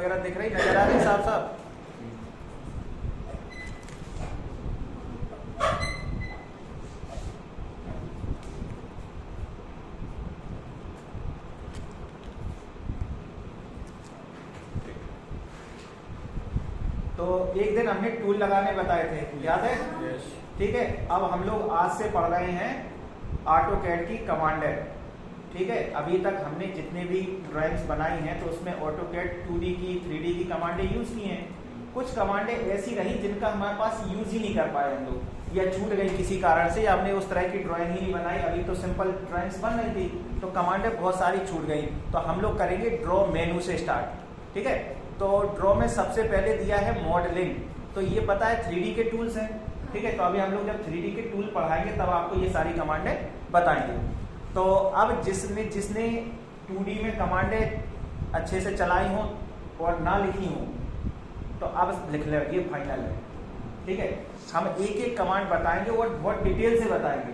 वगैरह दिख रही, नजर आ रही साफ साफ? तो एक दिन हमने टूल लगाने बताए थे, याद है? ठीक है, अब हम लोग आज से पढ़ रहे हैं ऑटोकैड की कमांडर। ठीक है, अभी तक हमने जितने भी ड्राइंग्स बनाई हैं तो उसमें ऑटोकैड 2D की 3D की कमांडें यूज की हैं। कुछ कमांडें ऐसी रही जिनका हमारे पास यूज ही नहीं कर पाए हम लोग, या छूट गई किसी कारण से, या हमने उस तरह की ड्राइंग ही नहीं बनाई। अभी तो सिंपल ड्राइंग्स बन रही थी तो कमांडें बहुत सारी छूट गई। तो हम लोग करेंगे ड्रॉ मेनू से स्टार्ट। ठीक है, तो ड्रॉ में सबसे पहले दिया है मॉडलिंग। तो ये पता है 3D के टूल्स हैं। ठीक है, तो अभी हम लोग जब 3D के टूल पढ़ाएंगे तब आपको ये सारी कमांडें बताएंगे। तो अब जिसने 2D में कमांडें अच्छे से चलाई हो और ना लिखी हो तो अब लिख ले, ये फाइनल है। ठीक है, हम एक एक कमांड बताएंगे और बहुत डिटेल से बताएंगे।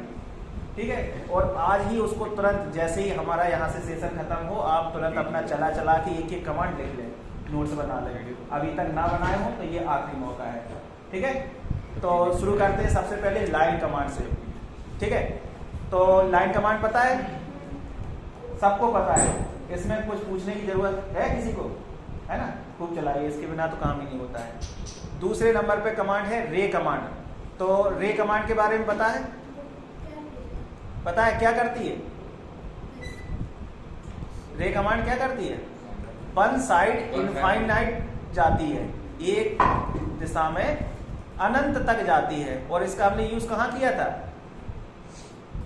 ठीक है, और आज ही उसको तुरंत जैसे ही हमारा यहाँ से सेशन खत्म हो आप तुरंत अपना चला के एक एक कमांड लिख लें, नोट्स बना लें। अभी तक ना बनाए हो तो ये आखिरी मौका है। ठीक है, तो शुरू करते हैं सबसे पहले लाइन कमांड से। ठीक है, तो लाइन कमांड पता है, सबको पता है, इसमें कुछ पूछने की जरूरत है किसी को? है ना, खूब चलाइए, इसके बिना तो काम ही नहीं होता है। दूसरे नंबर पे कमांड है रे कमांड। तो रे कमांड के बारे में पता है? पता है क्या करती है? रे कमांड क्या करती है? वन साइड इनफाइनाइट जाती है, एक दिशा में अनंत तक जाती है। और इसका हमने यूज कहाँ किया था?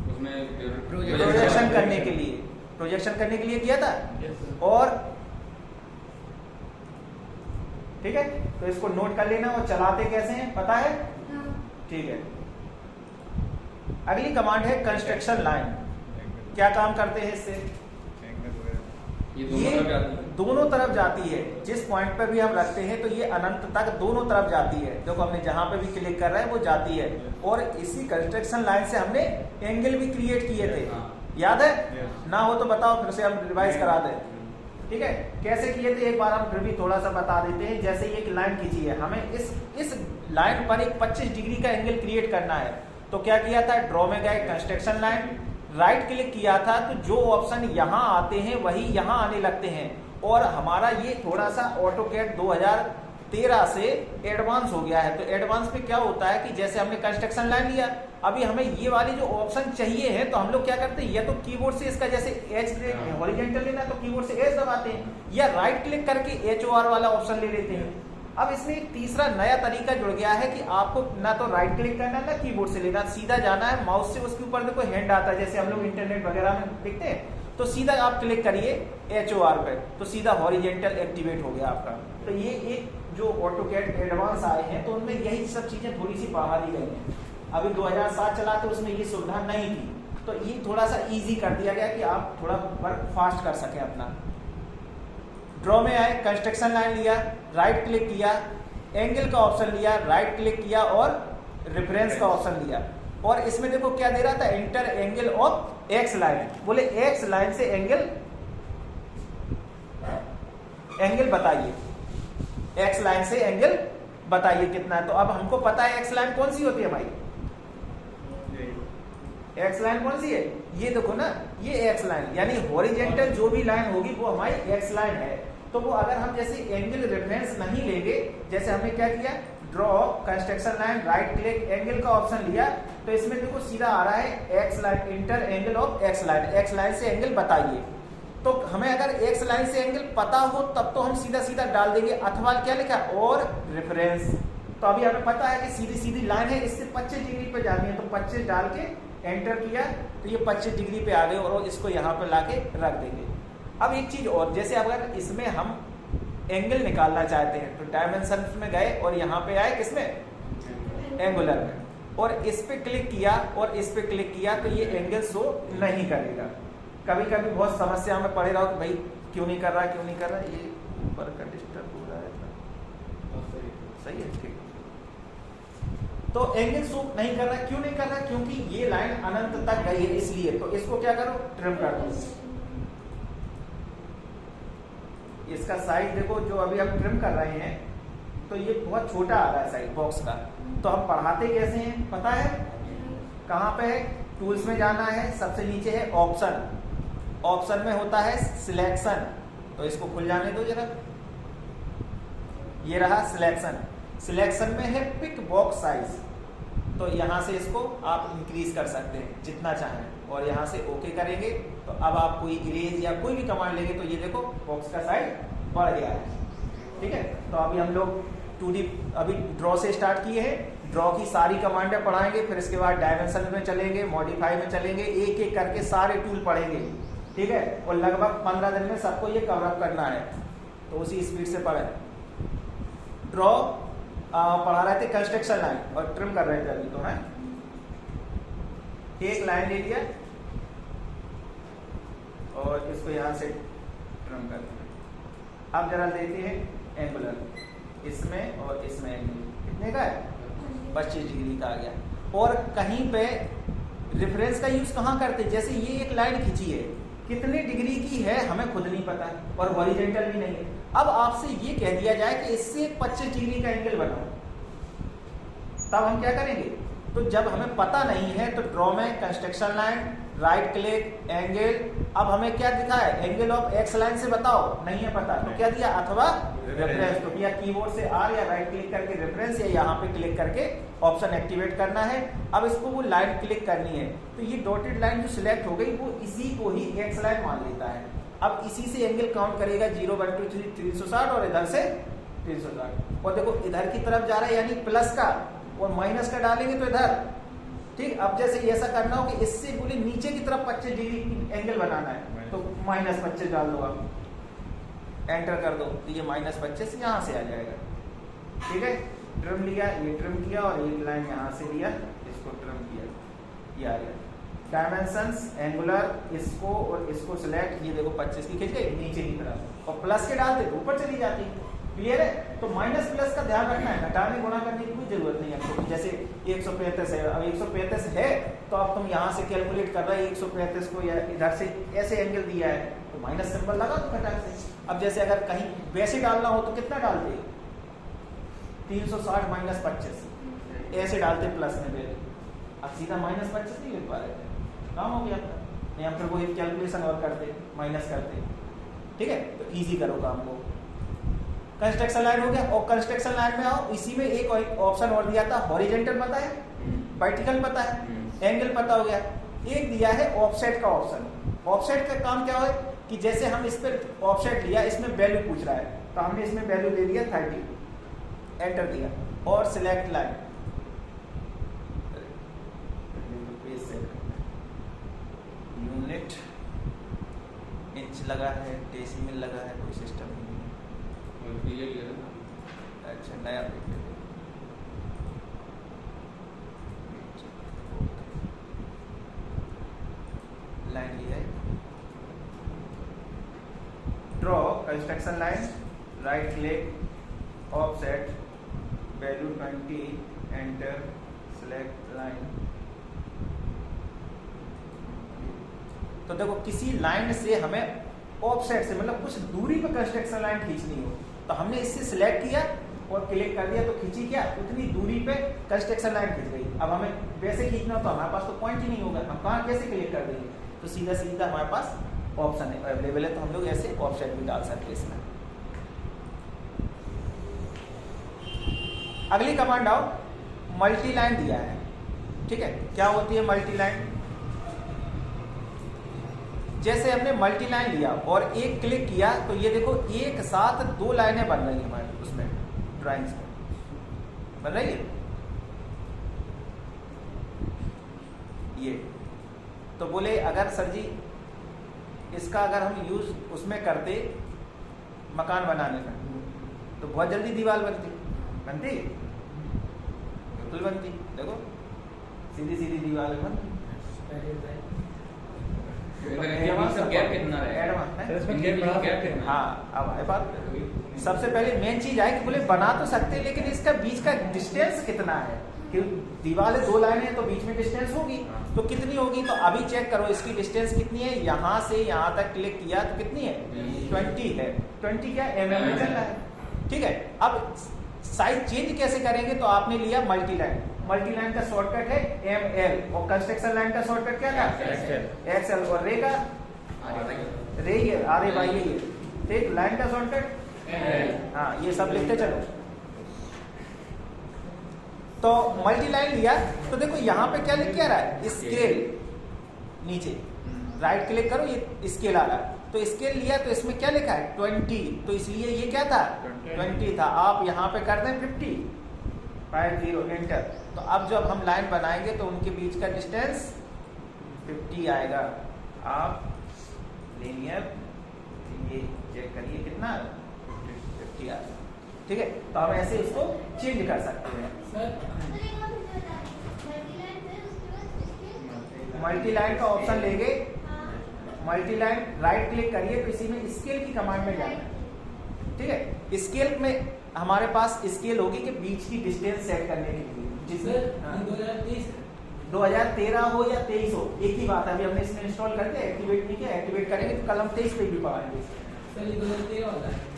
उसमें प्रोजेक्शन करने के लिए, प्रोजेक्शन करने के लिए किया था। और ठीक है, तो इसको नोट कर लेना। और चलाते कैसे हैं पता है? ठीक है, अगली कमांड है कंस्ट्रक्शन लाइन। क्या काम करते हैं इससे? ये दोनों तरफ जाती है, जिस पॉइंट पर भी हम रखते हैं तो ये अनंत तक दोनों तरफ जाती है। देखो हमने जहां पे भी क्लिक कर रहे हैं वो जाती है। और इसी कंस्ट्रक्शन लाइन से हमने एंगल भी क्रिएट किए थे, याद है? ना हो तो बताओ, फिर से हम रिवाइज करा दें। ठीक है, कैसे किए थे एक बार हम फिर भी थोड़ा सा बता देते हैं। जैसे ये एक लाइन खींची है, हमें इस लाइन पर एक 25 डिग्री का एंगल क्रिएट करना है। तो क्या किया था? ड्रॉ में गए, कंस्ट्रक्शन लाइन, राइट क्लिक किया था तो जो ऑप्शन यहाँ आते हैं वही यहाँ आने लगते हैं। और हमारा ये थोड़ा सा ऑटोकैड 2013 से एडवांस हो गया है। तो एडवांस में क्या होता है कि जैसे हमने कंस्ट्रक्शन लाइन लिया, अभी हमें ये वाली जो ऑप्शन चाहिए है तो हम लोग क्या करते हैं, या तो कीबोर्ड से इसका जैसे एच हॉरिजॉन्टल लेना तो कीबोर्ड से एच दबाते हैं, या राइट क्लिक करके HOR वाला ऑप्शन ले लेते हैं। अब इसमें एक तीसरा नया तरीका जुड़ गया है कि आपको ना तो राइट क्लिक करना ना कीबोर्ड से लेना, सीधा जाना है माउस से, उसके ऊपर देखो हैंड आता है जैसे हम लोग इंटरनेट वगैरह में देखते हैं, तो सीधा आप क्लिक करिए HOR पे तो सीधा हॉरिजॉन्टल एक्टिवेट हो गया आपका। तो ये एक जो ऑटोकैड एडवांस आए हैं तो उनमें यही सब चीजें थोड़ी सी बढ़ा दी गई हैं। अभी 2007 चला तो उसमें ये सुविधा नहीं थी, तो ये थोड़ा सा इजी कर दिया गया कि आप थोड़ा वर्क फास्ट कर सकें अपना। ड्रॉ में आए, कंस्ट्रक्शन लाइन लिया, राइट क्लिक किया, एंगल का ऑप्शन लिया, राइट क्लिक किया और रेफरेंस का ऑप्शन लिया। और इसमें देखो क्या दे रहा था, inter angle of x line. बोले एक्स लाइन से एंगल बताइए, एक्स लाइन से एंगल बताइए कितना है। तो अब हमको पता है एक्स लाइन कौन सी होती है भाई, एक्स लाइन कौन सी है? ये देखो ना, ये एक्स लाइन यानी हॉरिजॉन्टल जो भी लाइन होगी वो हमारी एक्स लाइन है। तो वो अगर हम जैसे एंगल रेफरेंस नहीं लेंगे, जैसे हमने क्या किया, draw construction line, right click, angle का ऑप्शन लिया, तो इसमें देखो सीधा आ रहा है x line, inter angle of x line, x line से एंगल बताइए। तो हमें अगर एक्स लाइन से एंगल पता हो तब तो हम सीधा सीधा डाल देंगे, अथवा क्या लिखा और रेफरेंस। तो अभी हमें पता है कि सीधी सीधी लाइन है, इससे 25 डिग्री पे जानी है, तो 25 डाल के एंटर किया तो ये 25 डिग्री पे आ गए और इसको यहाँ पे लाके रख देंगे। अब एक चीज और, जैसे अगर इसमें हम एंगल निकालना चाहते हैं तो डायमेंशन में गए और यहाँ पे आए किसमें, एंगुलर में, और इस पे क्लिक किया और इस पे क्लिक किया तो ये एंगल शो नहीं करेगा। कभी कभी बहुत समस्या में पड़े रहो कि भाई क्यों नहीं कर रहा, क्यों नहीं कर रहा, ये ऊपर का डिस्टर्ब हो रहा है। सही है, ठीक। तो एंगल शो नहीं कर रहा, क्यों नहीं कर रहा, क्योंकि ये लाइन अनंत तक गई है इसलिए। तो इसको क्या करो, ट्रिम कर दो, इसका साइज देखो, जो अभी हम ट्रिम कर रहे हैं तो ये बहुत छोटा आ रहा है साइज बॉक्स का। तो हम बढ़ाते कैसे हैं पता है? कहाँ पे है? टूल्स में जाना है, सबसे नीचे है ऑप्शन, ऑप्शन में होता है सिलेक्शन। तो इसको खुल जाने दो जरा, ये रहा सिलेक्शन। सिलेक्शन में है पिक बॉक्स साइज, तो यहाँ से इसको आप इंक्रीज कर सकते हैं जितना चाहें और यहाँ से ओके करेंगे। तो अब आप कोई इरेज या कोई भी कमांड लेंगे तो ये देखो बॉक्स का साइज बढ़ गया है। ठीक है, तो अभी हम लोग 2D अभी ड्रॉ से स्टार्ट किए हैं। ड्रॉ की सारी कमांडें पढ़ाएंगे, फिर इसके बाद डायमेंशन में चलेंगे, मॉडिफाई में चलेंगे, एक एक करके सारे टूल पढ़ेंगे। ठीक है, और लगभग 15 दिन में सबको ये कवर अप करना है, तो उसी स्पीड से पढ़ें। ड्रॉ पढ़ा रहे थे कंस्ट्रक्शन लाइन और ट्रिम कर रहे थे अभी तो है। एक लाइन ले लिया और इसको यहां से ट्रिम कर दिया। अब जरा देखते हैं एंगुलर, इसमें और इसमें एंगल कितने का है? 25 डिग्री का आ गया। और कहीं पे रेफरेंस का यूज कहाँ करते? जैसे ये एक लाइन खींची है, कितने डिग्री की है हमें खुद नहीं पता और हॉरिजॉन्टल भी नहीं है। अब आपसे ये कह दिया जाए कि इससे 25 डिग्री का एंगल बनाओ, तब हम क्या करेंगे? तो जब हमें पता नहीं है तो ड्रॉ में construction line, right click, angle. अब हमें क्या दिखा है? एंगल ऑफ एक्स लाइन से बताओ, नहीं है पता तो क्या दिया? अथवा रेफरेंस। तो या कीबोर्ड से आर या राइट क्लिक करके रेफरेंस या यहाँ पे क्लिक करके ऑप्शन एक्टिवेट करना है। अब इसको वो लाइन क्लिक करनी है, तो ये डॉटेड लाइन जो सिलेक्ट हो गई वो इसी को ही एक्स लाइन मान लेता है। अब इसी से एंगल काउंट करेगा 0 1 2 3 360 और इधर से 360। और देखो इधर की तरफ जा रहा है यानी प्लस का, और माइनस का डालेंगे तो इधर। ठीक, अब जैसे ऐसा करना हो कि इससे बोले नीचे की तरफ 25 डिग्री एंगल बनाना है तो -25 डाल दो, आप एंटर कर दो तो ये -25 यहाँ से आ जाएगा। ठीक है, ट्रिम लिया, ये ट्रिम किया और एक लाइन यहाँ से लिया, इसको ट्रिम किया, ये आ गया। डायमेंशंस, एंगुलर, इसको और इसको सिलेक्ट, ये देखो 25 की खींच गई नीचे की तरफ, और प्लस के डालते तो ऊपर चली जाती। क्लियर है? तो माइनस प्लस का ध्यान रखना है, घटाने गुणा करने की कोई जरूरत नहीं है आपको। जैसे 135 है, अब 135 है तो अब तुम यहाँ से कैलकुलेट कर रहे हो 135 को, या इधर से ऐसे एंगल दिया है तो माइनस सिंबल लगा दो घटा से। अब जैसे अगर कहीं वैसे डालना हो तो कितना डालते? 360 -25 ऐसे डालते प्लस में वैल्यू। अब सीधा -25 नहीं लिख पा रहे थे, काम हो गया आपका। नहीं हम फिर वो एक कैलकुलेशन और करते, माइनस करते। ठीक है, तो इजी करो काम को। कंस्ट्रक्शन लाइन हो गया, और कंस्ट्रक्शन लाइन में आओ, इसी में एक ऑप्शन और दिया था, हॉरिजॉन्टल पता है, वर्टिकल पता है, एंगल पता हो गया। एक दिया है ऑफसेट का ऑप्शन। ऑफसेट का काम क्या है कि जैसे हम इस पर ऑफसेट लिया, इसमें वैल्यू पूछ रहा है तो हमने इसमें वैल्यू दे दिया 30, एंटर दिया और सिलेक्ट लाइन, यूनिट इंच लगा है, डेसिमल लगा है, कोई सिस्टम नहीं। अच्छा, नया लाइन लिया है। Draw construction line, right click, offset, value 20, enter, select line. तो देखो किसी लाइन से हमें ऑफसेट से मतलब कुछ दूरी पर कंस्ट्रक्शन लाइन खींचनी हो तो हमने इससे सिलेक्ट किया और क्लिक कर दिया तो खींची क्या, उतनी दूरी पे कंस्ट्रक्शन लाइन खींच गई। अब हमें वैसे खींचना तो हमारे पास तो पॉइंट ही नहीं होगा, हम कहाँ कैसे क्लिक कर देंगे? तो सीधा सीधा हमारे पास ऑप्शन है अवेलेबल है, तो हम लोग ऐसे ऑफसेट भी डाल सकते हैं इसमें। अगली कमांड आओ, मल्टी लाइन दिया है। ठीक है, क्या होती है मल्टी लाइन? जैसे हमने मल्टी लाइन लिया और एक क्लिक किया तो ये देखो एक साथ 2 लाइनें बन रही है हमारे उसमें ड्राइंग्स में बन रही है ये। तो बोले अगर सर जी इसका अगर हम यूज उसमें करते मकान बनाने में तो बहुत जल्दी दीवार बनती बिल्कुल बनती। देखो सीधी सीधी दीवार बनती। हाँ, अब है बात। सबसे पहले मेन चीज है कि बोले बना तो सकते हैं लेकिन इसका बीच का डिस्टेंस कितना है, कि दीवार है, 2 लाइनें हैं तो बीच में डिस्टेंस होगी, तो कितनी होगी? तो अभी चेक करो इसकी डिस्टेंस कितनी है। यहाँ से यहाँ तक क्लिक किया तो कितनी है? 20 है। 20 क्या mm में चल रहा है, ठीक है। अब साइज चेंज कैसे करेंगे? तो आपने लिया मल्टी लाइन, मल्टी लाइन का शॉर्टकट है ML और कंस्ट्रक्शन लाइन का शॉर्टकट क्या था? XL और रे का रे ही है, RAY ही है, ठीक। लाइन का शॉर्टकट हाँ, ये सब लिखते चलो। तो मल्टी लाइन लिया तो देखो यहाँ पे क्या लिख के आ रहा है? स्केल, नीचे राइट क्लिक करो, ये स्केल आ रहा है। तो स्केल लिया तो इसमें क्या लिखा है? 20, तो इसलिए ये क्या था? 20 था। आप यहाँ पे कर दें 50, 50 एंटर। तो अब जब हम लाइन बनाएंगे तो उनके बीच का डिस्टेंस 50 आएगा। आप लीनियर ये चेक करिए कितना 50 आ रहा, ठीक है। तो हम ऐसे इसको चेंज कर सकते हैं। मल्टी लाइन का ऑप्शन लेंगे, मल्टी लाइन राइट क्लिक करिए तो इसी में स्केल की कमांड में जाना, ठीक है। स्केल में हमारे पास स्केल होगी कि बीच की डिस्टेंस सेट करने के लिए, जिसमें 2013 हो या 23 हो, एक ही बात है। अभी हमने इसमें इंस्टॉल करके एक्टिवेट नहीं किया, एक्टिवेट करेंगे तो कल हम 23 पे भी पढ़ाएंगे।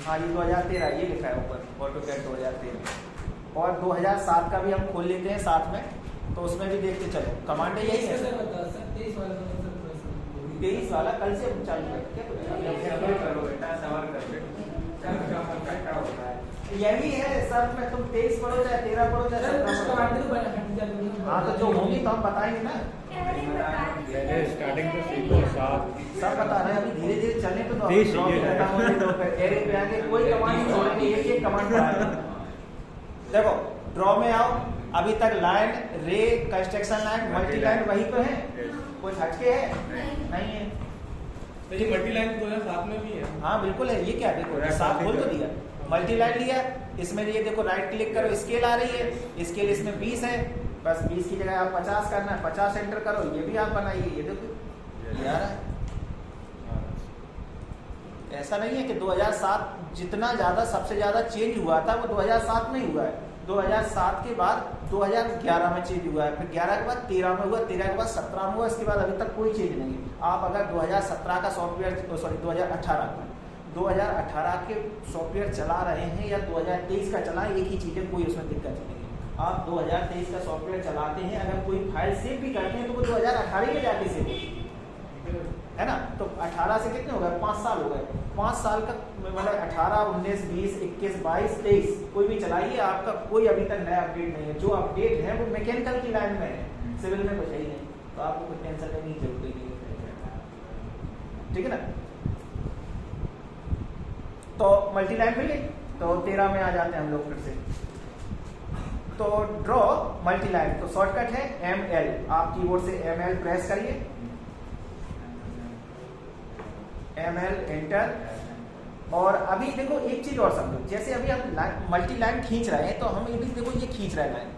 हाँ, ये 2013 ये लिखा है ऊपर, ऑटोकैड 2013। और 2007 का भी हम खोल लेते हैं साथ में, तो उसमें भी देखते चलो। कमांड यही है 23 वाला कल से चालू यही है सर में। तुम 23 पढ़ो चाहे 13 पढ़ो चाहे 17। हाँ, तो जो होंगी तो हम बताएंगे ना, स्टार्टिंग से सीखो सब बता रहे हैं। अभी धीरे धीरे चलने तो एरे पे आगे कोई कमांड नहीं छोड़ेंगे, एक कमांड पढ़ाएंगे। देखो ड्रॉ में आओ, अभी तक लाइन, रे, कंस्ट्रक्शन लाइन, मल्टी लाइन वही तो है, कोई हटके है नहीं है। तो ये मल्टी लाइन 2007 में भी है। हाँ बिल्कुल है। ये क्या देखो साफ खोल तो दिया, मल्टी लाइन लिया, इसमें ये देखो राइट क्लिक करो, स्केल आ रही है, स्केल इसमें 20 है, बस 20 की जगह आप 50 करना है, 50 एंटर करो। ये भी आप बनाइए, ये देखो ये आ रहा है। ऐसा नहीं है कि 2007 जितना ज्यादा सबसे ज्यादा चेंज हुआ था वो 2007 में हुआ है। 2007 के बाद 2011 में चेंज हुआ है, फिर 11 के बाद 13 में हुआ, 13 के बाद 17 में हुआ, इसके बाद अभी तक कोई चेंज नहीं है। आप अगर 2017 का सॉफ्टवेयर, सॉरी 2018 के सॉफ्टवेयर चला रहे हैं या 2023 का चलाएं, एक ही चीज़ है, कोई उसमें दिक्कत नहीं है। आप 2023 का सॉफ्टवेयर चलाते हैं, अगर कोई फाइल सेव भी करते हैं तो वो 2018 में जाके सेव होगी, है ना। तो 18 से कितने हो गए? 5 साल हो गए। 5 साल का मतलब 18, 19, 20, 21, 22, 23 कोई भी चलाइए, आपका कोई अभी तक नया अपडेट नहीं है। जो अपडेट है वो मैकेनिकल की लाइन में है, सिविल में कुछ है ही नहीं, तो आपको कोई टेंशन करने की जरूरत नहीं है, ठीक है ना। तो मल्टी लाइन मिल गई, तो 13 में आ जाते हैं हम लोग फिर से। तो ड्रॉ मल्टी लाइन, तो शॉर्टकट है ML, आप कीबोर्ड से ML प्रेस करिए, ML एंटर। और अभी देखो एक चीज और समझो, जैसे अभी हम मल्टी लाइन खींच रहे हैं तो हम ये भी देखो ये खींच रहे हैं लाइन,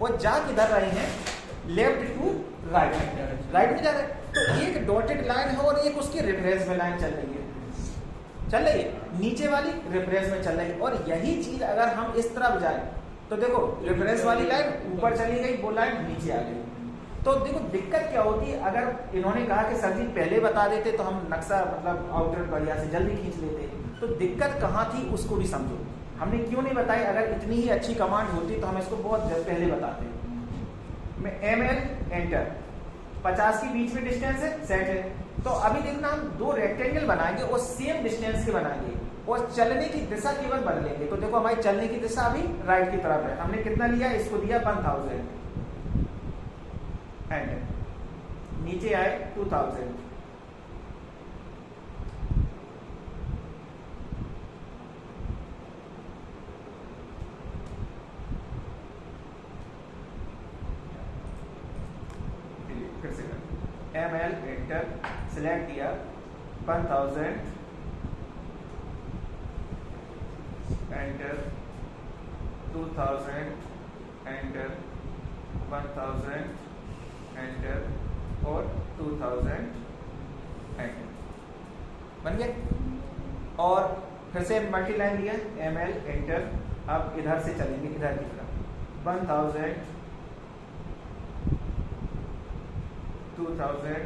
और जा किधर रहे हैं? लेफ्ट टू राइट, राइट में जा रहे हैं। तो एक डॉटेड लाइन है और एक उसकी रेफरेंस में लाइन चल रही है, नीचे वाली रेफरेंस में चल रही है। और यही चीज अगर हम इस तरफ जाए तो देखो रेफरेंस वाली लाइन ऊपर चली गई, वो लाइन नीचे आ गई। तो देखो दिक्कत क्या होती है, अगर इन्होंने कहा कि सर जी पहले बता देते तो हम नक्शा मतलब आउटर बढ़िया से जल्दी खींच लेते, तो दिक्कत कहाँ थी उसको भी समझो। हमने क्यों नहीं बताई? अगर इतनी ही अच्छी कमांड होती तो हम इसको बहुत पहले बताते। मैं ML एंटर, 50 की बीच में डिस्टेंस है, सेट है। तो अभी देखना हम 2 रेक्टेंगल बनाएंगे और सेम डिस्टेंस के बनाएंगे और चलने की दिशा केवल बदलेंगे। तो देखो हमारी चलने की दिशा अभी राइट की तरफ है, हमने कितना लिया? इसको दिया 1000 एंड नीचे आए 2000। फिर से ML एंटर, सिलेक्ट किया 1000 एंटर, 2000 एंटर, 1000 एंटर और 2000 एंटर, बन गया। और फिर से मल्टी लाइन दिया, ML एंटर। अब इधर से चलेंगे, इधर की तरफ 1000 2000,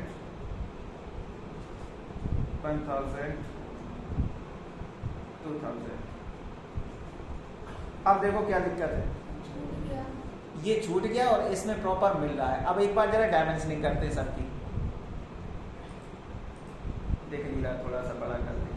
1000, 2000। अब देखो क्या दिक्कत है, ये छूट गया और इसमें प्रॉपर मिल रहा है। अब एक बार जरा डायमेंशनिंग करते हैं सबकी, देख लीजिए थोड़ा सा बड़ा कर दें।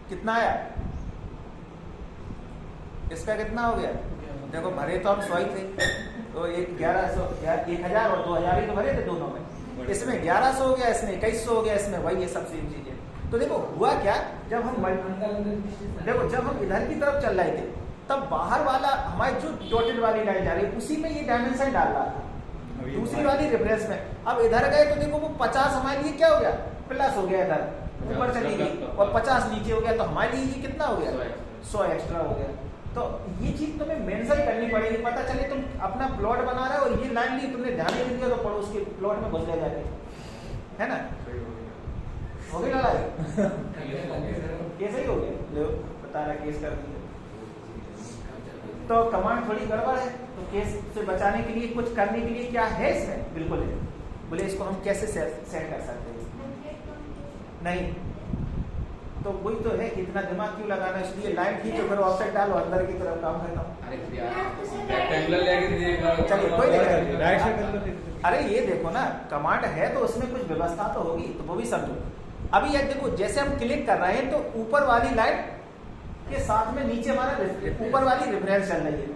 कितना आया, इसका कितना हो गया? देखो भरे तो हम 100 ही थे, तो 1100, 1000 और 2000 ही तो भरे थे दोनों में। इसमें 1100 हो गया, इसमें 2100 हो गया, इसमें वही है सब सेम चीजें। तो देखो हुआ क्या, जब हम इधर की तरफ चल रहे थे तब बाहर वाला हमारे जो डॉटेड वाली लाइन जा रही है उसी में ये डायमेंशन डाल रहा था, दूसरी वाली रेफरेंस में। अब इधर गए तो देखो वो 50 हमारे लिए क्या हो गया, प्लस हो गया, इधर ऊपर चली गई, और 50 नीचे हो गया, तो हमारे लिए ये कितना हो गया, 100 एक्स्ट्रा हो गया। तो ये चीज तुम्हें मेंशन करनी पड़ेगी, पता चले तुम अपना प्लॉट बना रहे हो और ये लाइन ली तुमने ध्यान नहीं दिया तो पड़ोस के प्लॉट में घुस जाके, है ना, हो गई लड़ाई। कैसे ही हो गया, लो बता रहा केस कर दिया। तो कमांड थोड़ी गड़बड़ है, तो केस से बचाने के लिए कुछ करने के लिए क्या है इसमें, बिल्कुल है। बोले इसको हम कैसे सेट कर सकते हैं, नहीं तो वही तो है, इतना दिमाग क्यों लगाना, इसलिए लाइन खींचो फिर ऑफसेट डालो, अंदर की तरफ काम करता हूँ। चलिए कोई नहीं, अरे ये देखो ना कमांड है तो उसमें कुछ व्यवस्था तो होगी, तो वो भी समझो। अभी ये देखो जैसे हम क्लिक कर रहे हैं तो ऊपर वाली लाइन के साथ में नीचे हमारा ऊपर वाली रेफरेंस चल रही है,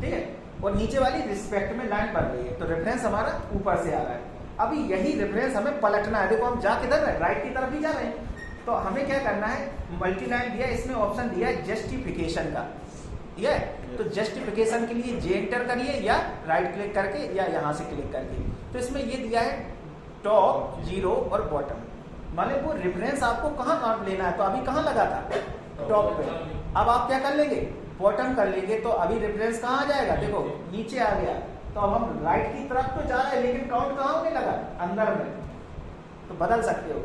ठीक है, और नीचे वाली रिस्पेक्ट में लाइन बढ़ रही है, तो रेफरेंस हमारा ऊपर से आ रहा है। अभी यही रेफरेंस हमें पलटना है, देखो हम जा किधर रहे, राइट की तरफ ही जा रहे हैं, तो हमें क्या करना है, मल्टी लाइन दिया, इसमें ऑप्शन दिया है जस्टिफिकेशन का, ठीक है, तो जस्टिफिकेशन के लिए जे एंटर करिए या राइट क्लिक करके या यहाँ से क्लिक करके। तो इसमें ये दिया है टॉप, जीरो और बॉटम, माने वो रेफरेंस आपको कहाँ लेना है, तो अभी कहाँ लगा था, टॉप पे। अब आप क्या कर लेंगे, बॉटम कर लेंगे, तो अभी रेफरेंस कहाँ आ जाएगा, देखो नीचे आ गया। तो अब हम राइट की तरफ तो जा रहे हैं लेकिन काउंट कहाँ होने लगा, अंदर में, तो बदल सकते हो।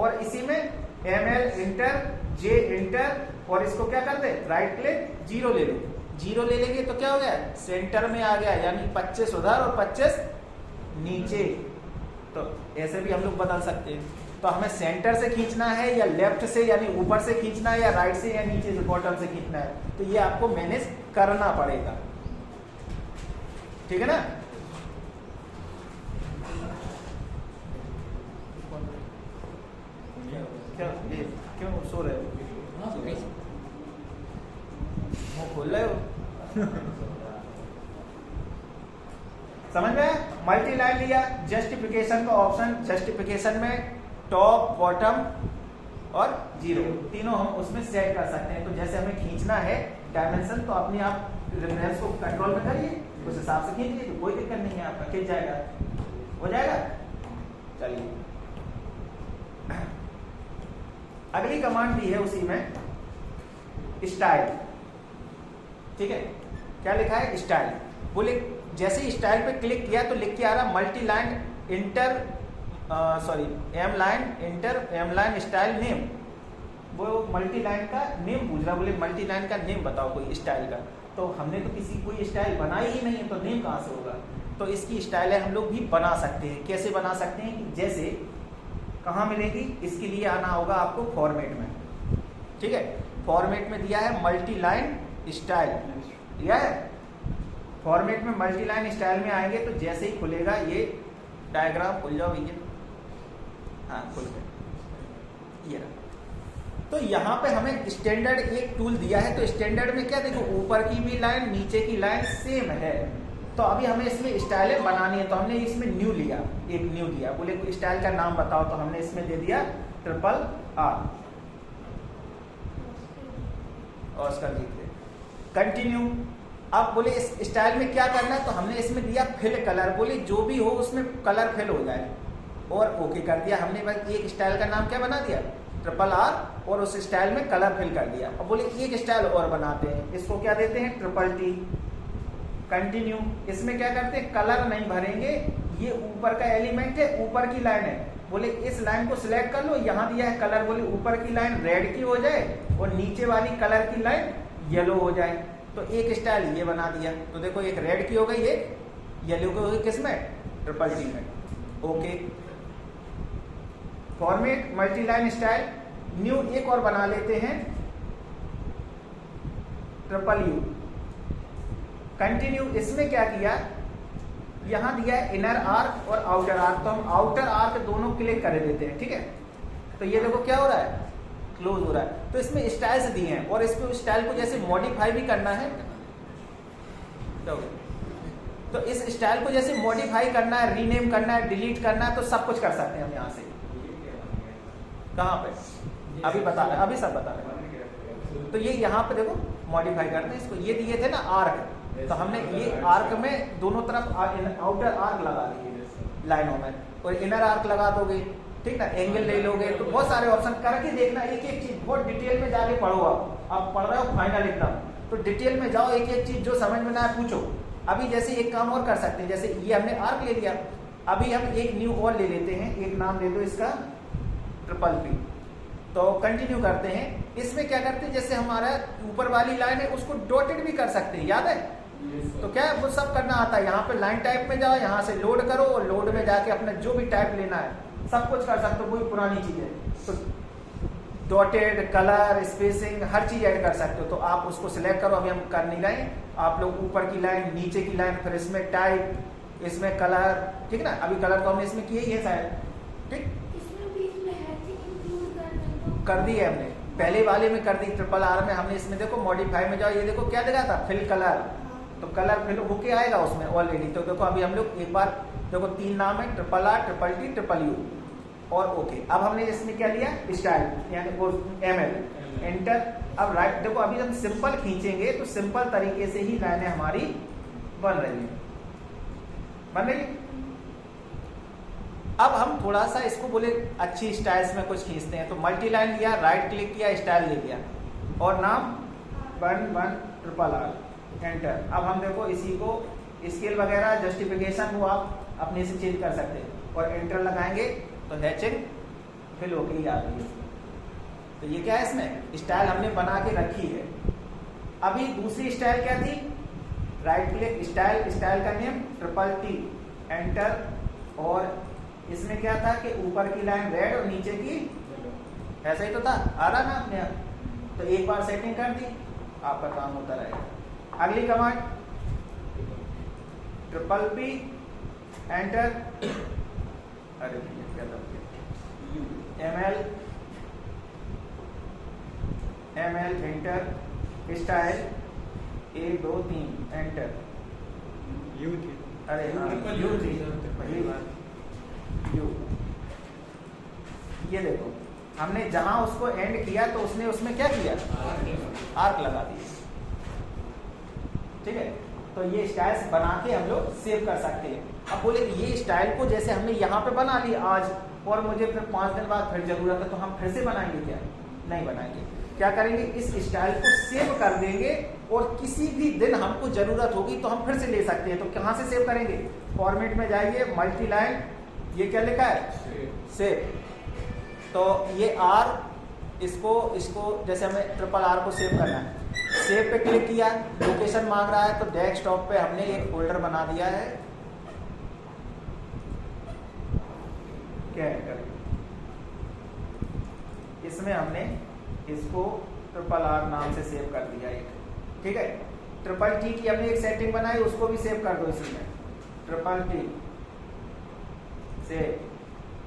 और इसी में ML इंटर, J इंटर, और इसको क्या कर दे, राइट क्लिक, जीरो ले लो, जीरो ले लेंगे तो क्या हो गया, सेंटर में आ गया, यानी 25 उधर और 25 नीचे। तो ऐसे भी हम लोग बदल सकते हैं। तो हमें सेंटर से खींचना है या लेफ्ट से यानी ऊपर से खींचना है या राइट से या नीचे से बॉटम से खींचना है, तो ये आपको मैनेज करना पड़ेगा, ठीक है ना। क्यों सो रहे हो, मुंह खोल रहे हो समझ में। मल्टी लाइन लिया, जस्टिफिकेशन का ऑप्शन, जस्टिफिकेशन में टॉप, बॉटम और जीरो तीनों हम उसमें सेट कर सकते हैं। तो जैसे हमें खींचना है डायमेंशन, तो अपने आप रेफरेंस को कंट्रोल में करिए, उस हिसाब से खींच लीजिए, तो कोई दिक्कत नहीं है, आपका खींच जाएगा, हो जाएगा। चलिए अगली कमांड दी है उसी में, स्टाइल, ठीक है, क्या लिखा है, स्टाइल। बोले जैसे ही स्टाइल पे क्लिक किया तो लिख के आ रहा multi line enter, M line enter, M line style name. वो मल्टी लाइन का नेम पूछ रहा, बोले मल्टी लाइन का नेम बताओ कोई स्टाइल का। तो हमने तो किसी कोई स्टाइल बनाई ही नहीं है, तो नेम कहाँ से होगा। तो इसकी स्टाइल है हम लोग भी बना सकते हैं। कैसे बना सकते हैं, जैसे कहाँ मिलेगी, इसके लिए आना होगा आपको फॉर्मेट में, ठीक है। फॉर्मेट में दिया है मल्टी लाइन स्टाइल, दिया है फॉर्मेट में मल्टी लाइन स्टाइल में आएंगे तो जैसे ही खुलेगा ये डायग्राम, खुल जाओ भैया, हाँ खुल गया, ये रहा। तो यहाँ पे हमें स्टैंडर्ड एक टूल दिया है, तो स्टैंडर्ड में क्या देखो, ऊपर की भी लाइन नीचे की लाइन सेम है। तो अभी हमें इसमें स्टाइलें बनानी है, तो हमने इसमें न्यू लिया, एक न्यू दिया, बोले कोई स्टाइल का नाम बताओ, तो हमने इसमें दे दिया RRR, ऑस्कर जीत गए, कंटिन्यू। अब बोले इस स्टाइल में क्या करना है, तो हमने इसमें दिया फिल कलर, बोले जो भी हो उसमें कलर फिल हो जाए, और ओके कर दिया हमने। बस एक स्टाइल का नाम क्या बना दिया, RRR, और उस स्टाइल में कलर फिल कर दिया। अब बोले एक स्टाइल और बनाते हैं, इसको क्या देते हैं, TTT, कंटिन्यू, इसमें क्या करते हैं, कलर नहीं भरेंगे, ये ऊपर का एलिमेंट है, ऊपर की लाइन है, बोले इस लाइन को सिलेक्ट कर लो, यहाँ दिया है कलर, बोले ऊपर की लाइन रेड की हो जाए और नीचे वाली कलर की लाइन येलो हो जाए। तो एक स्टाइल ये बना दिया, तो देखो एक रेड की हो गई, एक येलो की हो गई, किसमें, ट्रिपल टी में। Okay, format multi line style, new एक और बना लेते हैं, ट्रिपल यू। कंटिन्यू, इसमें क्या किया, यहां दिया है इनर आर्क और आउटर आर्क, तो हम आउटर आर्क दोनों क्लिक कर देते हैं, ठीक है। तो ये देखो क्या हो रहा है, क्लोज हो रहा है। तो इसमें स्टाइल्स दिए हैं और इसमें स्टाइल को जैसे मॉडिफाई भी करना है, तो इस स्टाइल को जैसे मॉडिफाई करना है, रीनेम करना है, डिलीट करना है, तो सब कुछ कर सकते हैं हम यहाँ से। कहाँ पे, अभी बता रहे, अभी सब बता रहे। तो ये यहाँ पे देखो मॉडिफाई करते हैं इसको, ये दिए थे ना आर्क, तो हमने ये आर्क में दोनों तरफ आउटर आर्क लगा दिए लाइनों में, और इनर आर्क लगा दोगे, ठीक ना, एंगल ले लोगे, तो बहुत सारे ऑप्शन करके देखना, एक एक चीज बहुत डिटेल में जाके पढ़ो। आप पढ़ रहे हो फाइनल एकदम, तो डिटेल में जाओ, एक एक चीज जो समझ में ना आए पूछो। अभी जैसे एक काम और कर सकते हैं, जैसे ये हमने आर्क ले लिया, अभी हम एक न्यू और ले लेते हैं, एक नाम दे दो इसका ट्रिपल पी। तो कंटिन्यू करते हैं, इसमें क्या करते हैं, जैसे हमारा ऊपर वाली लाइन है उसको डॉटेड भी कर सकते हैं, याद है। तो क्या है, वो सब करना आता है। यहाँ पे लाइन टाइप में जाओ, यहाँ से लोड करो और लोड में जाके अपना जो भी टाइप लेना है सब कुछ कर सकते हो, कोई पुरानी चीज है तो डॉटेड, कलर, स्पेसिंग, हर चीज ऐड कर सकते हो। तो आप उसको सिलेक्ट करो, अभी हम कर नहीं रहे, आप लोग ऊपर की लाइन, नीचे की लाइन, फिर इसमें टाइप, इसमें कलर, ठीक ना। अभी कलर तो हमने इसमें किया ही है शायद, ठीक, कर दी है हमने, पहले वाले में कर दी, ट्रिपल आर में हमने। इसमें देखो मॉडिफाई में जाओ, ये देखो क्या लगा था, फिल कलर, तो कलर फिल होके आएगा उसमें ऑलरेडी। तो देखो अभी हम लोग एक बार देखो 3 नाम है, triple R, triple T, triple U और ओके। अब हमने इसमें क्या लिया, स्टाइल यानी वो एमएल, एंटर। अब राइट देखो, अभी हम सिंपल खींचेंगे तो सिंपल तरीके से ही लाइनें हमारी बन रही है, बन रही है। अब हम थोड़ा सा इसको बोले अच्छी स्टाइल्स में कुछ खींचते हैं, तो मल्टी लाइन लिया, राइट क्लिक किया, स्टाइल ले लिया और नाम 1 ट्रिपल आर, एंटर। अब हम देखो इसी को स्केल वगैरह जस्टिफिकेशन वो आप अपने से चेंज कर सकते हैं और एंटर लगाएंगे तो हैचिंग फिल होके ही आ रही है। तो ये क्या है, इसमें स्टाइल हमने बना के रखी है। अभी दूसरी स्टाइल क्या थी, राइट क्लिक, स्टाइल, स्टाइल का नेम ट्रिपल टी, एंटर। और इसमें क्या था कि ऊपर की लाइन रेड और नीचे की, ऐसा ही तो था, आ रहा ना अपने आप। तो एक बार सेटिंग कर दी, आपका काम होता रहेगा। अगली कमांड ट्रिपल पी, एंटर, अरे क्या ML, ML, enter, style 1 2 3, enter, you थी, अरे हाँ यू थी, यू। ये देखो हमने जहां उसको एंड किया तो उसने उसमें क्या किया, आर्क लगा दिया, ठीक है। तो ये स्टाइल्स बना के हम लोग सेव कर सकते हैं। अब बोले कि ये स्टाइल को जैसे हमने यहाँ पे बना ली आज, और मुझे फिर 5 दिन बाद फिर जरूरत है, तो हम फिर से बनाएंगे क्या, नहीं बनाएंगे। क्या करेंगे, इस स्टाइल को सेव कर देंगे और किसी भी दिन हमको जरूरत होगी तो हम फिर से ले सकते हैं। तो कहाँ से सेव करेंगे, फॉर्मेट में जाइए, मल्टी लाइन, ये क्या लिखा है, सेव। तो ये आर, इसको जैसे हमें ट्रिपल आर को सेव करना है, सेव पे क्लिक किया, लोकेशन मांग रहा है तो डेस्कटॉप पे हमने एक फोल्डर बना दिया है, क्या है, इसमें हमने इसको ट्रिपल आर नाम से सेव कर दिया एक, ठीक है। ट्रिपल टी की हमने एक सेटिंग बनाई, उसको भी सेव कर दो इसमें, triple T save,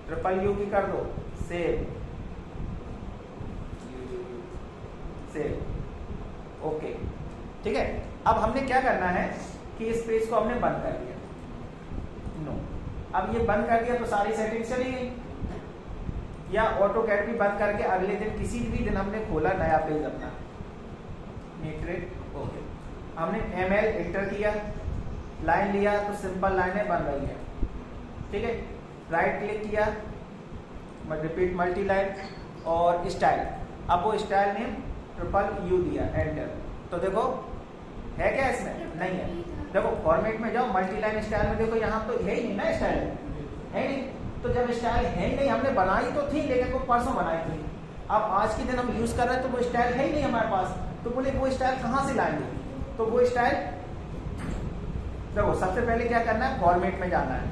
triple U की कर दो सेव, सेव, ओके, ठीक है। अब हमने क्या करना है कि इस पेज को हमने बंद कर दिया, नो। अब ये बंद कर दिया तो सारी सेटिंग चली गई, या ऑटो कैड भी बंद करके अगले दिन किसी भी दिन हमने खोला नया पेज अपना, मीट्रिक, ओके। हमने एमएल एंटर किया, लाइन लिया तो सिंपल लाइनें बन रही है, ठीक है। राइट क्लिक किया, रिपीट मल्टी लाइन और स्टाइल, अब वो स्टाइल नेम ट्रिपल यू दिया, एंटर। तो देखो है क्या इसमें, नहीं है, देखो फॉर्मेट में जाओ, मल्टी लाइन स्टाइल में देखो, यहाँ तो है ही नहीं ना स्टाइल, है नहीं। तो जब स्टाइल है ही नहीं, हमने बनाई तो थी लेकिन वो परसों बनाई थी, अब आज के दिन हम यूज कर रहे हैं तो वो स्टाइल है ही नहीं हमारे पास। तो बोले वो स्टाइल कहाँ से लाएंगे? तो वो स्टाइल देखो सबसे पहले क्या करना है, फॉर्मेट में जाना है,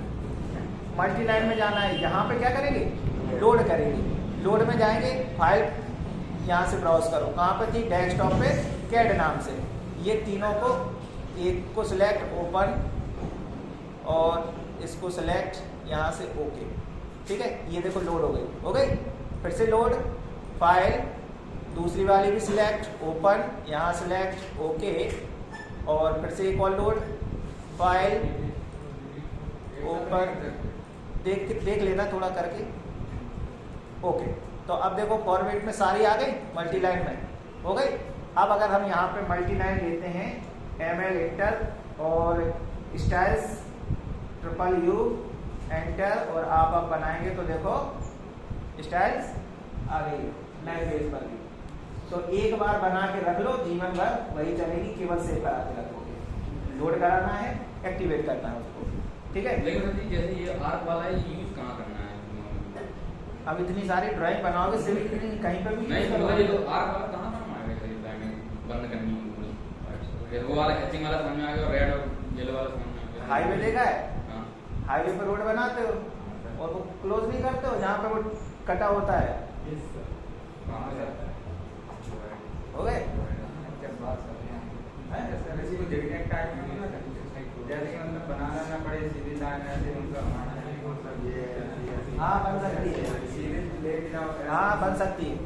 मल्टी लाइन में जाना है, यहाँ पे क्या करेंगे, लोड करेंगे। लोड में जाएंगे, फाइल यहाँ से ब्राउज करो, कहाँ पे थी, डेस्कटॉप पे कैड नाम से। ये तीनों को, एक को सिलेक्ट ओपन और इसको सिलेक्ट यहाँ से ओके, ठीक है। ये देखो लोड हो गई, फिर से लोड, फाइल, दूसरी वाली भी सिलेक्ट ओपन, यहाँ सिलेक्ट ओके, और फिर से एक और लोड, फाइल ओपन, देख लेना थोड़ा करके, ओके। तो अब देखो फॉर्मेट में सारी आ गई, मल्टी लाइन में हो गई। अब अगर हम यहाँ पे मल्टी लाइन लेते हैं, ML एंटर और स्टाइल्स U एंटर, और आप अब बनाएंगे तो देखो स्टाइल्स आ गई नए पेज पर भी। तो एक बार बना के रख लो, जीवन भर वही चलेगी, केवल सेव करा के रखोगे। लोड कराना है, एक्टिवेट करना है उसको, ठीक है। लेकिन जैसे ये आर्क वाला यूज कहाँ करना है? अब इतनी सारी ड्राइंग बनाओगे, सिविल कहीं पर भी नहीं, मतलब ये तो आर्क वाला कहाँ काम आएगा? बंद करनी है वो वाला, हैचिंग वाला समझ में आ गया, और रेड और येलो वाला समझ में आ गया। हाईवे देखा है, हाईवे पर रोड बनाते हो और वो क्लोज नहीं करते हो, जहाँ पे वो कटा होता है, हो गए। बनाना ना पड़े, सीधी लाइन ऐसे उनका हाँ बन सकती है, हाँ बन सकती है।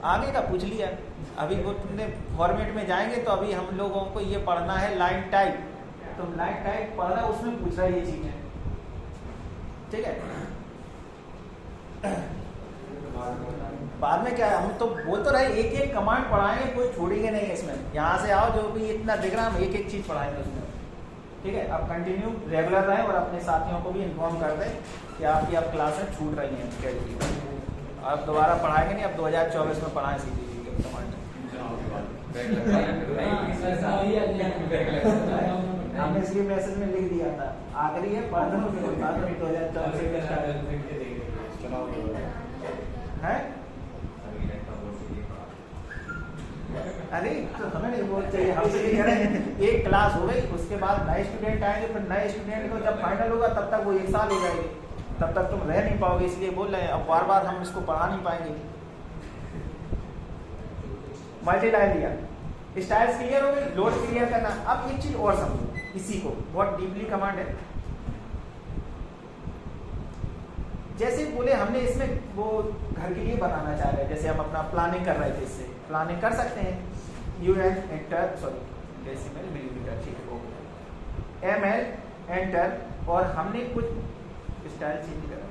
आगे का पूछ लिया, अभी वो तुमने फॉर्मेट में जाएंगे तो अभी हम लोगों को ये पढ़ना है लाइन टाइप। तो लाइन टाइप पढ़ना, उसमें पूछ रहा है ये चीजें, ठीक है। बाद में क्या है, हम तो बोल तो रहे एक एक कमांड पढ़ाएंगे, कोई छोड़ेंगे नहीं इसमें। यहाँ से आओ, जो भी इतना दिख रहा है हम एक एक चीज पढ़ाएंगे उसमें, ठीक है। अब कंटिन्यू रेगुलर रहे और अपने साथियों को भी इन्फॉर्म कर दें कि आपकी अब क्लासें छूट रही हैं कैड की। अब दोबारा पढ़ाएंगे नहीं, अब 2024 में पढ़ाएं सीधी कमांड। हमने इसलिए मैसेज में लिख दिया था, आखिरी है पढ़ दो, फिर बाद में 2024 है। अरे तो हमें नहीं बोलना चाहिए, हमसे भी कह रहे हैं एक क्लास हो गई, उसके बाद नए स्टूडेंट आएंगे, फिर नए स्टूडेंट को जब फाइनल होगा तब तक वो 1 साल हो जाएगी, तब तक तुम रह नहीं पाओगे, इसलिए बोल रहे हैं। अब बार बार हम इसको पढ़ा नहीं पाएंगे। मल्टी लाइन लिया, स्टाइल्स क्लियर हो गई, लोड क्लियर करना। अब एक चीज और समझो, इसी को बहुत डीपली कमांड है। जैसे बोले हमने इसमें वो घर के लिए बनाना चाह रहे हैं, जैसे हम अपना प्लानिंग कर रहे थे, इससे प्लानिंग कर सकते हैं। UN enter, sorry decimal millimetre, ठीक है, ML एंटर, और हमने कुछ स्टाइल चेंज करा,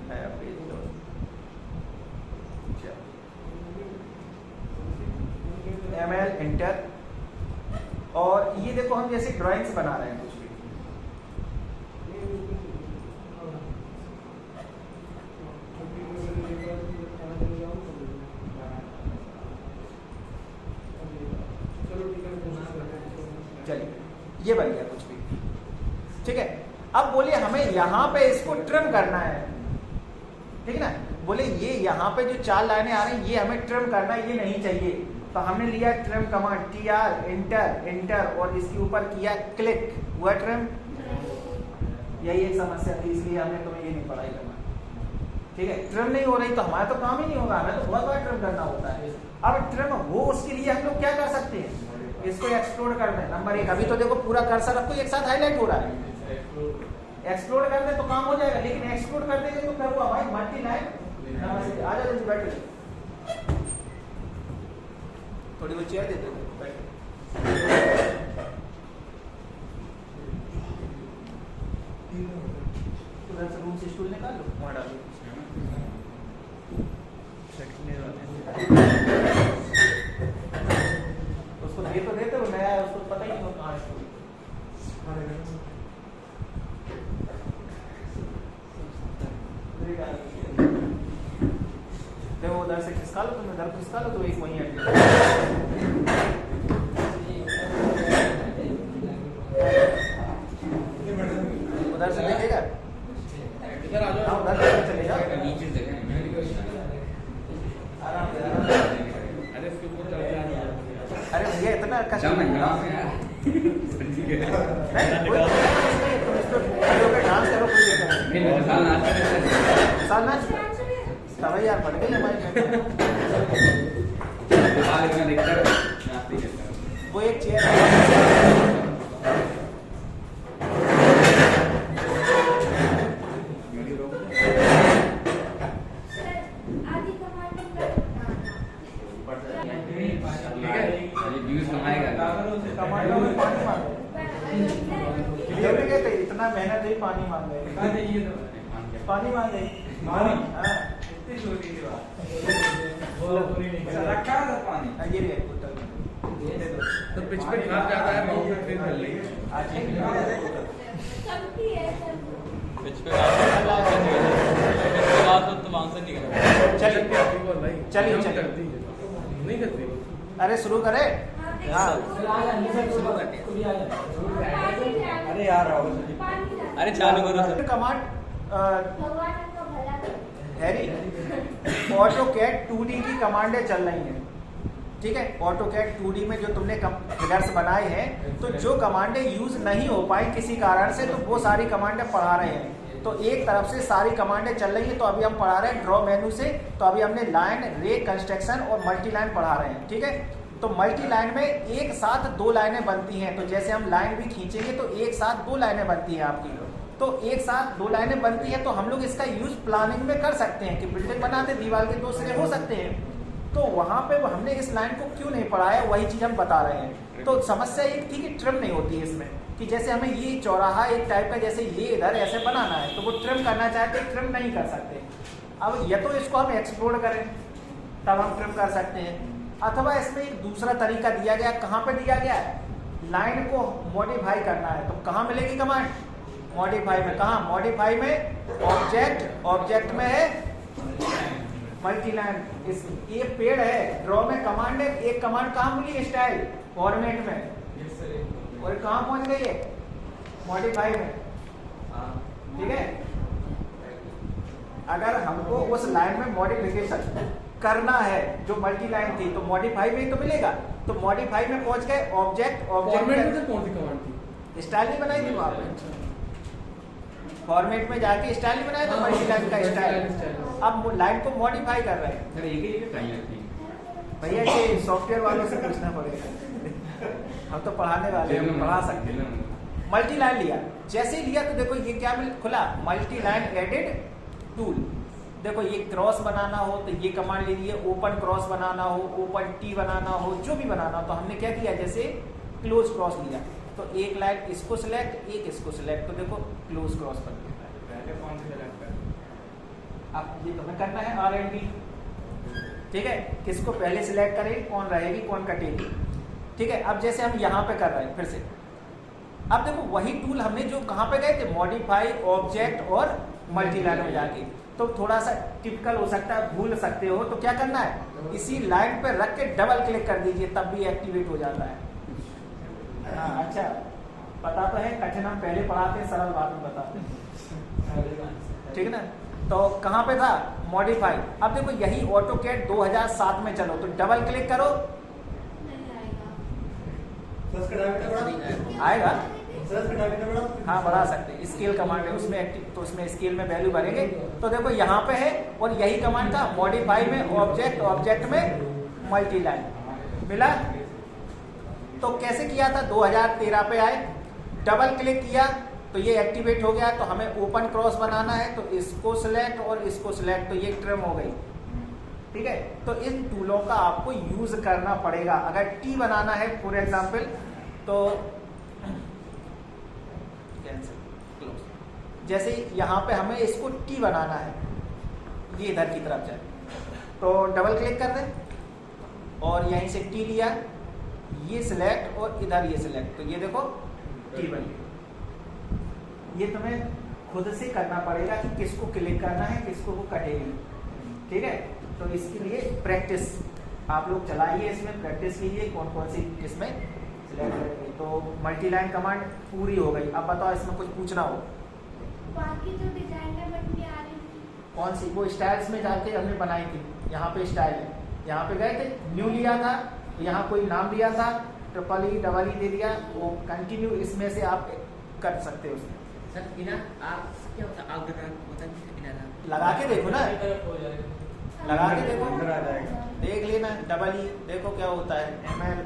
नया पेज लो, ML एंटर, और ये देखो हम जैसे ड्राइंग्स बना रहे हैं कुछ भी, चलिए ये बन गया कुछ भी, ठीक है। अब बोलिए हमें यहाँ पे इसको ट्रिम करना है, ठीक है ना। बोले ये यहाँ पे जो 4 लाइनें आ रही हैं ये हमें ट्रिम करना है, ये नहीं चाहिए, तो हमने लिया trim command, TR enter enter, और इसके ऊपर किया क्लिक, हुआ ट्रिम। यही एक समस्या थी, इसलिए हमने तुम्हें ये नहीं पढ़ाई करना, ठीक है। ट्रिम नहीं हो रही तो हमारा तो काम ही नहीं होगा, हमें तो बहुत बार ट्रिम करना होता है। अब ट्रिम हो, उसके लिए हम लोग क्या कर सकते हैं, इसको एक्सप्लोड कर दें। नंबर 1, अभी तो देखो पूरा कर्सर आपको एक साथ हाईलाइट हो रहा है, एक्सप्लोड कर दें तो काम हो जाएगा, लेकिन एक्सप्लोड कर देंगे तो क्या हुआ भाई, मल्टी लाइन। आ जाओ जल्दी बैठो, थोड़ी वो चेयर दे दो, उधर से रूम से स्टूल निकाल लो, वहाँ डालो। उसको दे तो देते, वो नया है, उसको पता ही नहीं हो कहाँ है। देखो उधर से खिसका लो, तुम इधर खिसका लो, तो एक वहीं एडजस्ट। उधर से देखेगा, इधर आ जाओ। हाँ उधर से चले जाओ, नीचे जगह है। आराम से आराम से। अरे इसके ऊपर चढ़ जा। अरे भैया इतना कष्ट जाओ ना नहीं यहाँ है। से यार। नहीं, कोई दिक्कत नहीं है, तुम इस पे खड़े होकर डांस करो, कोई दिक्कत नहीं। नहीं विशाल नाचता है। साल नाच तब यार बढ़ गई हमारी। विशाल में देखता है नाचते ही रहता है। वो एक चेयर ये व्यूज बनाएगा। कमांडो में पानी मांगो, जब भी कहते इतना मेहनत है, पानी मांग रहे, पानी मांग रहे, पानी? हाँ इतनी छोटी सी बात। वो रखा है सर पानी। हाँ, ये भी है बोतल। ये दे दो। तो पिच पे खास ज्यादा है, बहुत फिर चल रही है। आज एक गिलास दे दो। चलिए नहीं करती। अरे शुरू करे। हाँ अरे यार अरे चालू करो सर। कमांड हैरी, ऑटो कैड 2D की कमांडें चल रही हैं, ठीक है। ऑटो कैड 2D में जो तुमने फिगर्स बनाए हैं, तो जो कमांडें यूज नहीं हो पाई किसी कारण से, तो वो सारी कमांडें पढ़ा रहे हैं। तो एक तरफ से सारी कमांडें चल रही हैं, तो अभी हम पढ़ा रहे हैं ड्रॉ मेनू से। तो अभी हमने लाइन, रे, कंस्ट्रक्शन और मल्टी लाइन पढ़ा रहे हैं, ठीक है। तो मल्टी लाइन में एक साथ दो लाइनें बनती हैं, तो जैसे हम लाइन भी खींचेंगे तो एक साथ दो लाइनें बनती हैं आपकी। तो एक साथ दो लाइनें बनती हैं, तो हम लोग इसका यूज प्लानिंग में कर सकते हैं कि बिल्डिंग बनाते दीवार के दो सिरे हो सकते हैं। तो वहां पे हमने इस लाइन को क्यों नहीं पढ़ाया, वही चीज हम बता रहे हैं। तो समस्या एक थी कि ट्रिम नहीं होती है इसमें, कि जैसे हमें ये चौराहा एक टाइप का, जैसे ये इधर ऐसे बनाना है, तो वो ट्रिम करना चाहते ट्रिम नहीं कर सकते। अब या तो इसको हम एक्सप्लोर करें तब हम ट्रिम कर सकते हैं, अथवा इसमें एक दूसरा तरीका दिया गया। कहाँ पे दिया गया है, लाइन को मॉडिफाई करना है, तो कहाँ मिलेगी कमांड, मॉडिफाई में। कहाँ, मॉडिफाई में, ऑब्जेक्ट, ऑब्जेक्ट में है मल्टी लाइन। इस ये पेड़ है, ड्रॉ में कमांड है, एक कमांड कहाँ मिली, स्टाइल फॉर्मेट में, और कहाँ पहुंच गई है, मॉडिफाई में, ठीक है। अगर हमको उस लाइन में मॉडिफिकेशन करना है जो मल्टी लाइन थी, तो मॉडिफाई में ही तो मिलेगा। तो मॉडिफाई में पहुंच गए, ऑब्जेक्ट, ऑब्जेक्ट में कौन सी कमांड थी? स्टाइल नहीं बनाई थी वहां पे, फॉर्मेट में जाके स्टाइल नहीं बनाया, तो मल्टी लाइन का स्टाइल। अब लाइन को मॉडिफाई कर रहे हैं। सर एक कहीं रखती है। भैया ये सॉफ्टवेयर वालों से पूछना पड़ेगा, हम तो पढ़ाने वाले हैं, पढ़ा सकते हैं। मल्टी लाइन लिया, जैसे ही लिया तो देखो ये क्या खुला, मल्टी लाइन एडिड टूल। देखो ये क्रॉस बनाना हो तो ये कमांड ले लिए, ओपन क्रॉस बनाना हो, ओपन टी बनाना हो, जो भी बनाना हो, तो हमने क्या किया, जैसे क्लोज क्रॉस लिया, तो एक लाइन इसको सिलेक्ट, एक इसको सिलेक्ट, तो देखो क्लोज क्रॉस बन गया। पहले कौन सी सेलेक्ट कर? अब ये तुम्हें करना है R&D, ठीक है। किसको पहले सिलेक्ट करें, कौन रहेगी कौन कटेगी, ठीक है। अब जैसे हम यहाँ पे कर रहे हैं फिर से, अब देखो वही टूल हमने जो कहाँ पे गए थे, मॉडिफाई, ऑब्जेक्ट और मल्टी लाइन में जाके, तो थोड़ा सा टिपिकल हो सकता है, भूल सकते हो, तो क्या करना है, इसी लाइन पे रख के डबल क्लिक कर दीजिए, तब भी एक्टिवेट हो जाता है। हाँ अच्छा, पता तो है, कठिन हम पहले पढ़ाते हैं, सरल बात में बताते हैं, ठीक है ना। तो कहाँ पे था, मॉडिफाई। अब देखो यही ऑटोकैड 2007 में, चलो तो डबल क्लिक करो, आएगा। हाँ बढ़ा सकते हैं, स्केल कमांड है उसमें एक्टिव, तो उसमें स्केल में वैल्यू भरेंगे। तो देखो यहाँ पे है, और यही कमांड था, मॉडिफाई में ऑब्जेक्ट, ऑब्जेक्ट में मल्टी लाइन, मिला। तो कैसे किया था, 2013 पे आए, डबल क्लिक किया तो ये एक्टिवेट हो गया। तो हमें ओपन क्रॉस बनाना है, तो इसको सिलेक्ट और इसको सिलेक्ट, तो ये ट्रिम हो गई, ठीक है। तो इन टूलों का आपको यूज करना पड़ेगा। अगर टी बनाना है फॉर एग्जाम्पल, तो जैसे यहाँ पे हमें इसको टी बनाना है, ये इधर की तरफ जाए, तो डबल क्लिक कर दें और यहीं से टी लिया, ये सिलेक्ट और इधर ये सिलेक्ट, तो ये देखो टी बन गई। ये तुम्हें खुद से करना पड़ेगा कि किसको क्लिक करना है, किसको वो कटेगी, ठीक है, तो इसके लिए प्रैक्टिस आप लोग चलाइए, इसमें प्रैक्टिस कीजिए कौन कौन सी इसमें सिलेक्ट करेंगे। तो मल्टी लाइन कमांड पूरी हो गई। अब बताओ इसमें कुछ पूछना हो। बाकी जो डिजाइन है बनती आ रही थी, कौन सी? वो स्टाइल्स में जाके हमने बनाई थी। यहाँ पे स्टाइल है, यहाँ पे गए थे, न्यू लिया था, यहाँ कोई नाम लिया था, ट्रिपल ई डबल ई दे दिया, वो कंटिन्यू इसमें से आप कर सकते हो उसमें। सर बिना आप क्या होता है आउट होता है बिना था लगा के देखो ना, लगा के देखो, अंदर आ जाएगा। देख लेना। डबल ई देखो क्या होता है, ML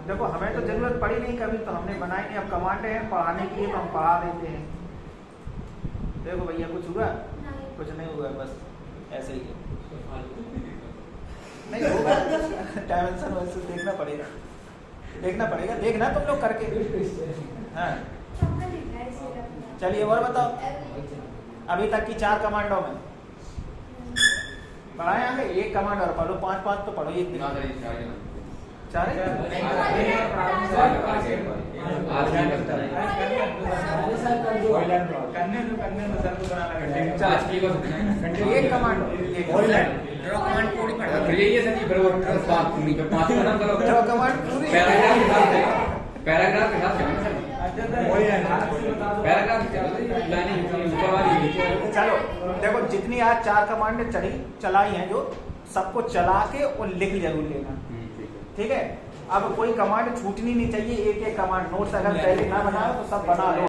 देखो हमें तो जरूरत पड़ी नहीं कभी, तो हमने बनाई नहीं। अब कमांड है पढ़ाने के लिए तो हम पढ़ा देते हैं। देखो भैया कुछ हुआ? नहीं कुछ नहीं हुआ, बस ऐसे ही है। नहीं होगा, डायमेंशन वैसे देखना पड़ेगा, देखना पड़ेगा, देखना तुम लोग करके। हाँ सबका लिखा है इसे रखना। चलिए और बताओ, अभी तक की 4 कमांडों में पढ़ाए आगे। एक कमांड और पढ़ो, 5 तो पढ़ो, एक दिन ना सर, ये चार ही 4 है। आज की बात एक कमांड ड्रॉ कमांड पूरी पढ़ा फिर यही है सर जी, फिर वो पाँच खत्म करो। ड्रॉ कमांड पूरी। पैराग्राफ के साथ, पैराग्राफ के साथ चलना सर, पैराग्राफ लाइनें ऊपर वाली नीचे। चलो देखो, जितनी आज 4 कमांड चलाई हैं जो, सबको चला के और लिख जरूर लेना, ठीक है। अब कोई कमांड छूटनी नहीं चाहिए, एक एक कमांड। नोट्स अगर पहले ना बनाओ तो सब बना लो।